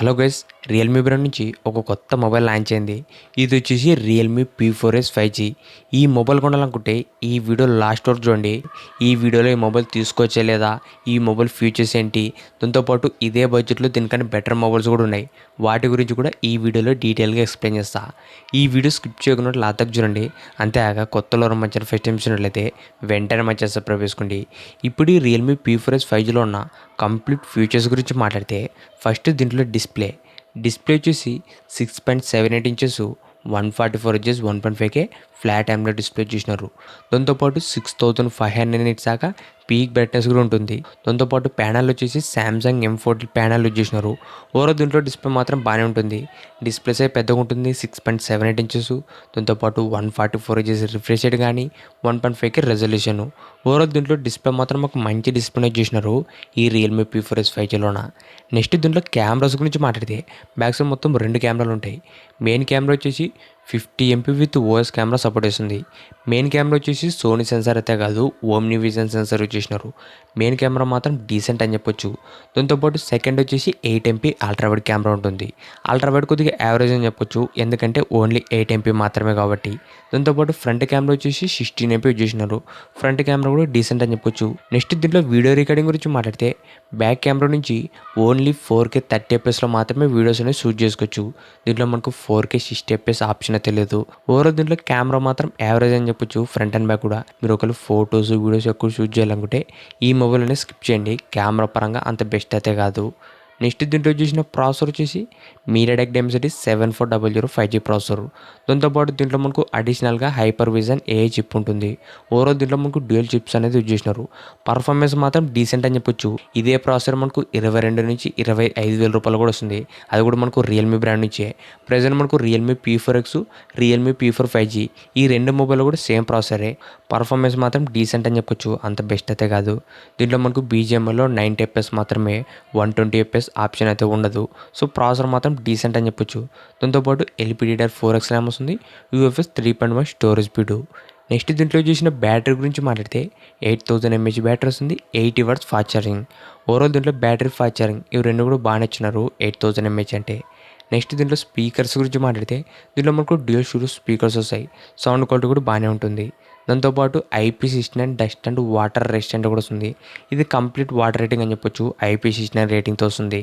Hello guys, Realme brand నుంచి ఒక కొత్త మొబైల్ లాంచ్ అయింది. ఇది వచ్చేసి రియల్మీ P4s 5G. ఈ మొబైల్ కొనాలనుకుంటే ఈ వీడియో లాస్ట్ వరకు చూడండి. ఈ వీడియోలో ఈ మొబైల్ తీసుకోవచ్చా లేదా, ఈ మొబైల్ ఫీచర్స్ ఏంటి, దాంతోపాటు ఇదే బడ్జెట్లో దీనికన్నా బెటర్ మొబైల్స్ కూడా ఉన్నాయి. వాటి గురించి కూడా ఈ వీడియోలో డీటెయిల్గా ఎక్స్ప్లెయిన్ చేస్తా. ఈ వీడియో స్కిప్ చేయకుండా లాతకు చూడండి. అంతేకాక కొత్తలో మంచి ఫస్ట్ టైం చూసినట్లయితే వెంటనే మంచిగా సబ్స్క్రైబ్ చేసుకోండి. ఇప్పుడు ఈ రియల్మీ P4s 5Gలో ఉన్న కంప్లీట్ ఫీచర్స్ గురించి మాట్లాడితే ఫస్ట్ దీంట్లో డిస్ప్లే వచ్చేసి 6.78 inches 144 Hz 1.5K flat AMOLED display చూసినారు. దాంతోపాటు 6500 నిట్స్ దాకా పీక్ బ్రైట్నెస్ కూడా ఉంటుంది. దాంతోపాటు ప్యానల్ వచ్చేసి సామ్సంగ్ M40 ప్యానల్ యూజ్ చేసినారు. ఓవరాల్ దీంట్లో డిస్ప్లే మాత్రం బాగానే ఉంటుంది. డిస్ప్లే సైజ్ పెద్దగా ఉంటుంది, 6.78 ఇంచెస్. దాంతోపాటు 144 Hz రిఫ్రెష్ రేట్ కానీ 1.5K రెజల్యూషన్. ఓవరాల్ దీంట్లో డిస్ప్లే మాత్రం మాకు మంచి డిస్ప్లే చేసినారు ఈ రియల్మీ P4s 5Gలోన. నెక్స్ట్ దీంట్లో కెమెరాస్ గురించి మాట్లాడితే బ్యాక్ సైడ్ మొత్తం 2 కెమెరాలు ఉంటాయి. మెయిన్ కెమెరా వచ్చేసి 50 MP with OS camera support చేస్తుంది. మెయిన్ కెమెరా వచ్చేసి సోనీ సెన్సార్ అయితే కాదు, ఓమ్ని విజన్ సెన్సార్ యూజ్ చేసినారు. మెయిన్ కెమెరా మాత్రం డీసెంట్ అని చెప్పొచ్చు. దాంతోపాటు సెకండ్ వచ్చేసి 8 MP అల్ట్రా వైడ్ కెమెరా ఉంటుంది. అల్ట్రా వైడ్ కొద్దిగా యావరేజ్ అని చెప్పొచ్చు, ఎందుకంటే ఓన్లీ 8 MP మాత్రమే కాబట్టి. దాంతోపాటు ఫ్రంట్ కెమెరా వచ్చేసి 16 MP యూజ్ చేసినారు. ఫ్రంట్ కెమెరా కూడా డీసెంట్ అని చెప్పొచ్చు. నెక్స్ట్ దీంట్లో వీడియో రికార్డింగ్ గురించి మాట్లాడితే బ్యాక్ కెమెరా నుంచి ఓన్లీ 4K 30 fps మాత్రమే వీడియోస్ అనేవి షూట్ చేసుకోవచ్చు. దీంట్లో మనకు 4K 60 fps ఆప్షన్ అయితే లేదు. ఓవరాల్ దీంట్లో కెమెరా మాత్రం యావరేజ్ అని చెప్పొచ్చు, ఫ్రంట్ అండ్ బ్యాక్ కూడా. మీరు ఒకవేళ ఫొటోస్ వీడియోస్ ఎక్కువ షూట్ చేయాలనుకుంటే ఈ మొబైల్ అనేది స్కిప్ చేయండి, కెమెరా పరంగా అంత బెస్ట్ అయితే కాదు. నెక్స్ట్ దీంట్లో చూసిన ప్రాసెసర్ వచ్చేసి MediaTek Dimensity 7400 5G ప్రాసెసర్. దాంతోపాటు దీంట్లో మనకు అడిషనల్గా హైపర్ విజన్ AI చిప్ ఉంటుంది. ఓవరాల్ దీంట్లో మనకు డ్యూయల్ చిప్స్ అనేది యూజ్ చేసినారు. పర్ఫార్మెన్స్ మాత్రం డీసెంట్ అని చెప్పొచ్చు. ఇదే ప్రాసెసర్ మనకు 22 నుంచి 25,000 రూపాయలు కూడా వస్తుంది. అది కూడా మనకు రియల్మీ బ్రాండ్ నుంచే. ప్రజెంట్ మనకు Realme P4X, Realme P4 5G ఈ రెండు మొబైల్ కూడా సేమ్ ప్రాసెసరే. పర్ఫార్మెన్స్ మాత్రం డీసెంట్ అని చెప్పొచ్చు, అంత బెస్ట్ అయితే కాదు. దీంట్లో మనకు BGMలో 90 fps మాత్రమే, 120 fps ఆప్షన్ అయితే ఉండదు. సో ప్రాసెసర్ మాత్రం డీసెంట్ అని చెప్పొచ్చు. దాంతోపాటు LPDDR4X ర్యామ్ వస్తుంది, UFS 3.1 స్టోరేజ్ స్పీడు. నెక్స్ట్ దీంట్లో చూసిన బ్యాటరీ గురించి మాట్లాడితే 8000 mAh బ్యాటరీ వస్తుంది, 80 watts ఫాస్ట్ ఛార్జింగ్. ఓవరాల్ దీంట్లో బ్యాటరీ ఫాస్ట్ ఛార్జింగ్ ఇవి రెండు కూడా బాగానే ఇచ్చినారు 8000 mAh అంటే. నెక్స్ట్ దీంట్లో స్పీకర్స్ గురించి మాట్లాడితే దీంట్లో మనకు డ్యూయల్ స్టీరియో స్పీకర్స్ వస్తాయి. సౌండ్ క్వాలిటీ కూడా బాగానే ఉంటుంది. దాంతోపాటు IP69 dust and water resistant కూడా వస్తుంది. ఇది కంప్లీట్ వాటర్ రేటింగ్ అని చెప్పొచ్చు, IP69 రేటింగ్తో వస్తుంది.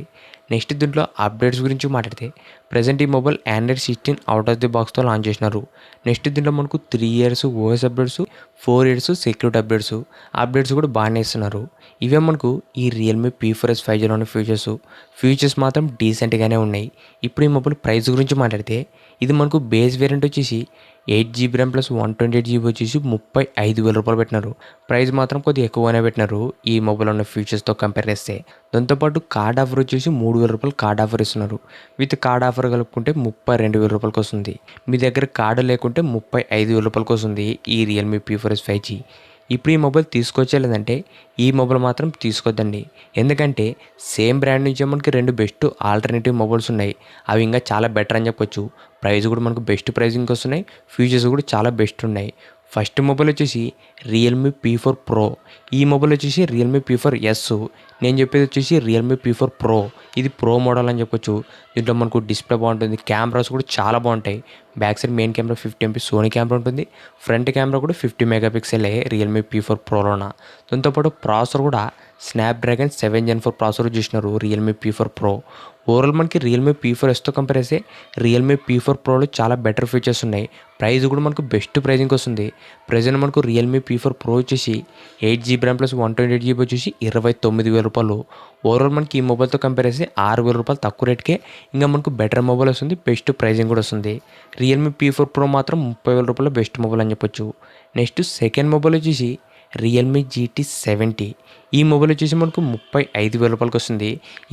నెక్స్ట్ దీంట్లో అప్డేట్స్ గురించి మాట్లాడితే ప్రజెంట్ ఈ mobile Android 16 out of the బాక్స్తో లాంచ్ చేసినారు. నెక్స్ట్ దీంట్లో మనకు 3 years OS updates, 4 years security updates కూడా బాగానే ఇస్తున్నారు. ఇవే మనకు ఈ రియల్మీ P4s 5Gలోని ఫీచర్స్ మాత్రం డీసెంట్గానే ఉన్నాయి. ఇప్పుడు ఈ మొబైల్ ప్రైస్ గురించి మాట్లాడితే ఇది మనకు బేస్ వేరియంట్ వచ్చేసి 8GB RAM ప్లస్ 128GB వచ్చేసి 35,000 రూపాయలు పెట్టినారు. ప్రైస్ మాత్రం కొద్దిగా ఎక్కువగానే పెట్టినారు ఈ మొబైల్ ఉన్న ఫీచర్స్తో కంపేర్ చేస్తే. దాంతోపాటు కార్డ్ ఆఫర్ వచ్చేసి 3,000 రూపాయలు కార్డ్ ఆఫర్ ఇస్తున్నారు. విత్ కార్డ్ ఆఫర్ కలుపుకుంటే 32,000 రూపాయలకి వస్తుంది. మీ దగ్గర కార్డు లేకుంటే 35,000 రూపాయలకి వస్తుంది ఈ రియల్మీ P4s 5G. ఇప్పుడు ఈ మొబైల్ తీసుకోవచ్చా లేదంటే ఈ మొబైల్ మాత్రం తీసుకోవద్దండి, ఎందుకంటే సేమ్ బ్రాండ్ నుంచే మనకి 2 బెస్ట్ ఆల్టర్నేటివ్ మొబైల్స్ ఉన్నాయి. అవి ఇంకా చాలా బెటర్ అని చెప్పొచ్చు. ప్రైస్ కూడా మనకు బెస్ట్ ప్రైజింగ్కి వస్తున్నాయి, ఫీచర్స్ కూడా చాలా బెస్ట్ ఉన్నాయి. ఫస్ట్ మొబైల్ వచ్చేసి రియల్మీ P4 Pro. ఈ మొబైల్ వచ్చేసి రియల్మీ P4s. నేను చెప్పేది వచ్చేసి రియల్మీ P4 Pro. ఇది ప్రో మోడల్ అని చెప్పొచ్చు. దీంట్లో మనకు డిస్ప్లే బాగుంటుంది, కెమెరాస్ కూడా చాలా బాగుంటాయి. Back side main camera 50 MP Sony camera ఉంటుంది. ఫ్రంట్ కెమెరా కూడా 50 మెగాపిక్సెలే రియల్మీ P4 Proలోన. దాంతోపాటు ప్రాసెసర్ కూడా స్నాప్డ్రాగన్ 7 Gen 4 ప్రాసెసర్ చూసినారు రియల్మీ P4 Pro. ఓవరాల్ మనకి రియల్మీ P4sతో కంపేర్ చేస్తే రియల్మీ P4 Proలో చాలా బెటర్ ఫీచర్స్ ఉన్నాయి. ప్రైస్ కూడా మనకు బెస్ట్ ప్రైజింగ్ వస్తుంది. ప్రజెంట్ మనకు రియల్మీ P4 Pro వచ్చేసి 8GB RAM ప్లస్ 128GB వచ్చేసి 29,000 రూపాయలు. ఓవరాల్ మనకి ఈ మొబైల్తో కంపేర్ చేస్తే 6,000 రూపాయలు తక్కువ రేట్కే ఇంకా మనకు బెటర్ మొబైల్ వస్తుంది, బెస్ట్ ప్రైజింగ్ కూడా వస్తుంది. రియల్మీ P4 Pro మాత్రం 30,000 రూపాయలు బెస్ట్ మొబైల్ అని చెప్పొచ్చు. నెక్స్ట్ సెకండ్ మొబైల్ వచ్చేసి రియల్మీ GT 70. ఈ మొబైల్ వచ్చేసి మనకు 35,000 రూపాయలకి వస్తుంది.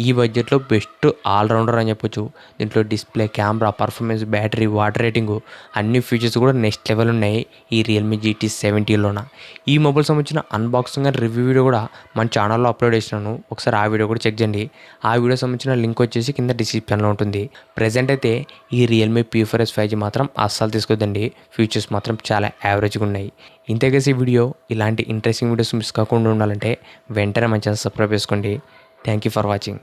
ఈ బడ్జెట్లో బెస్ట్ ఆల్రౌండర్ అని చెప్పొచ్చు. దీంట్లో display, camera, performance, battery, water rating అన్ని ఫీచర్స్ కూడా నెక్స్ట్ లెవెల్ ఉన్నాయి ఈ రియల్మీ GT 70లోన. ఈ మొబైల్ సంబంధించిన అన్బాక్సింగ్ అండ్ రివ్యూ వీడియో కూడా మన ఛానల్లో అప్లోడ్ చేసినాను, ఒకసారి ఆ వీడియో కూడా చెక్ చేయండి. ఆ వీడియో సంబంధించిన లింక్ వచ్చేసి కింద డిస్క్రిప్షన్లో ఉంటుంది. ప్రజెంట్ అయితే ఈ రియల్మీ P4s 5G మాత్రం అస్సలు తీసుకోద్దండి, ఫీచర్స్ మాత్రం చాలా యావరేజ్గా ఉన్నాయి. ఇంతకేసి ఈ వీడియో ఇలాంటి ఇంట్రెస్టింగ్ వీడియోస్ మిస్ కాకుండా ఉండాలంటే వెంటనే మంచిగా సబ్స్క్రైబ్ చేసుకోండి. Thank you for watching.